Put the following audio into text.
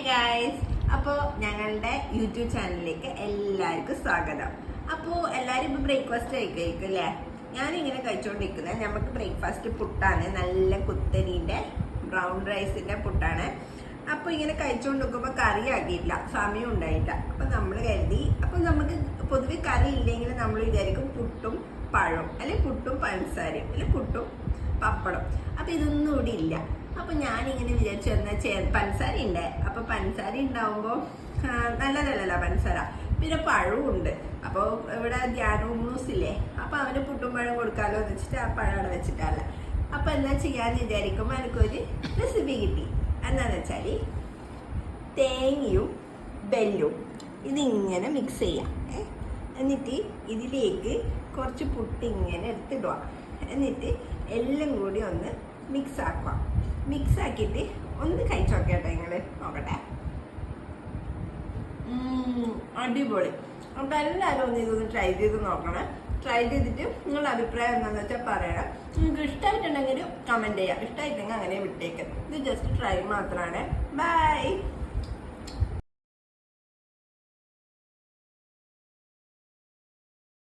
Guys, അപ്പോൾ ഞങ്ങളുടെ YouTube ചാനലിലേക്ക് എല്ലാവർക്കും സ്വാഗതം. അപ്പോൾ എല്ലാവരും ഇപ്പോൾ ബ്രേക്ക്ഫാസ്റ്റ് കഴിക്കും അല്ലേ? ഞാനിങ്ങനെ കഴിച്ചുകൊണ്ടിരിക്കുന്നത് നമുക്ക് ബ്രേക്ക്ഫാസ്റ്റ് പുട്ടാണ്. നല്ല കുത്തരീൻ്റെ ബ്രൗൺ റൈസിൻ്റെ പുട്ടാണ്. അപ്പോൾ ഇങ്ങനെ കഴിച്ചുകൊണ്ട് നോക്കുമ്പോൾ കറി ആക്കിയിട്ടില്ല, സമയം ഉണ്ടായില്ല. അപ്പോൾ നമ്മൾ കരുതി, അപ്പോൾ നമുക്ക് പൊതുവെ കറി ഇല്ലെങ്കിൽ നമ്മൾ വിചാരിക്കും പുട്ടും പഴവും, അല്ലെങ്കിൽ പുട്ടും പഞ്ചസാരയും, അല്ലെങ്കിൽ പുട്ടും പപ്പടം. അപ്പോൾ ഇതൊന്നും ഇവിടെ ഇല്ല. അപ്പോൾ ഞാനിങ്ങനെ വിചാരിച്ചു എന്നാൽ പഞ്ചസാര ഉണ്ട്. അപ്പോൾ പഞ്ചസാര ഉണ്ടാവുമ്പോൾ നല്ലതല്ലല്ലോ പഞ്ചസാര. പിന്നെ പഴവും ഉണ്ട്. അപ്പോൾ ഇവിടെ ധ്യാനവും മൂസില്ലേ, അപ്പോൾ അവന് പുട്ടും പഴം കൊടുക്കാമല്ലോ എന്ന് വെച്ചിട്ട് ആ പഴം അവിടെ വെച്ചിട്ടല്ല. അപ്പോൾ എന്താ ചെയ്യാന്ന് വിചാരിക്കുമ്പോൾ എനിക്കൊരു റെസിപ്പി കിട്ടി. എന്താണെന്ന് വെച്ചാൽ തേങ്ങയും ബെല്ലും ഇതിങ്ങനെ മിക്സ് ചെയ്യാം. എന്നിട്ട് ഇതിലേക്ക് കുറച്ച് പുട്ട് ഇങ്ങനെ എടുത്തിടുക. എന്നിട്ട് എല്ലാം കൂടി ഒന്ന് മിക്സ് ആക്കുക. മിക്സ് ആക്കിയിട്ട് ഒന്ന് കഴിച്ചു നോക്കട്ടെ, നിങ്ങൾ നോക്കട്ടെ. അടിപൊളി. അപ്പം എല്ലാവരും ഒന്ന് ഇതൊന്ന് ട്രൈ ചെയ്ത് നോക്കണം. ട്രൈ ചെയ്തിട്ട് നിങ്ങളുടെ അഭിപ്രായം എന്താണെന്ന് വെച്ചാൽ പറയണം. നിങ്ങൾക്ക് ഇഷ്ടമായിട്ടുണ്ടെങ്കിൽ കമൻറ്റ് ചെയ്യാം, ഇഷ്ടമായിട്ടെങ്കിൽ അങ്ങനെ വിട്ടേക്കാം. ഇത് ജസ്റ്റ് ട്രൈ മാത്രമാണ്. ബൈ.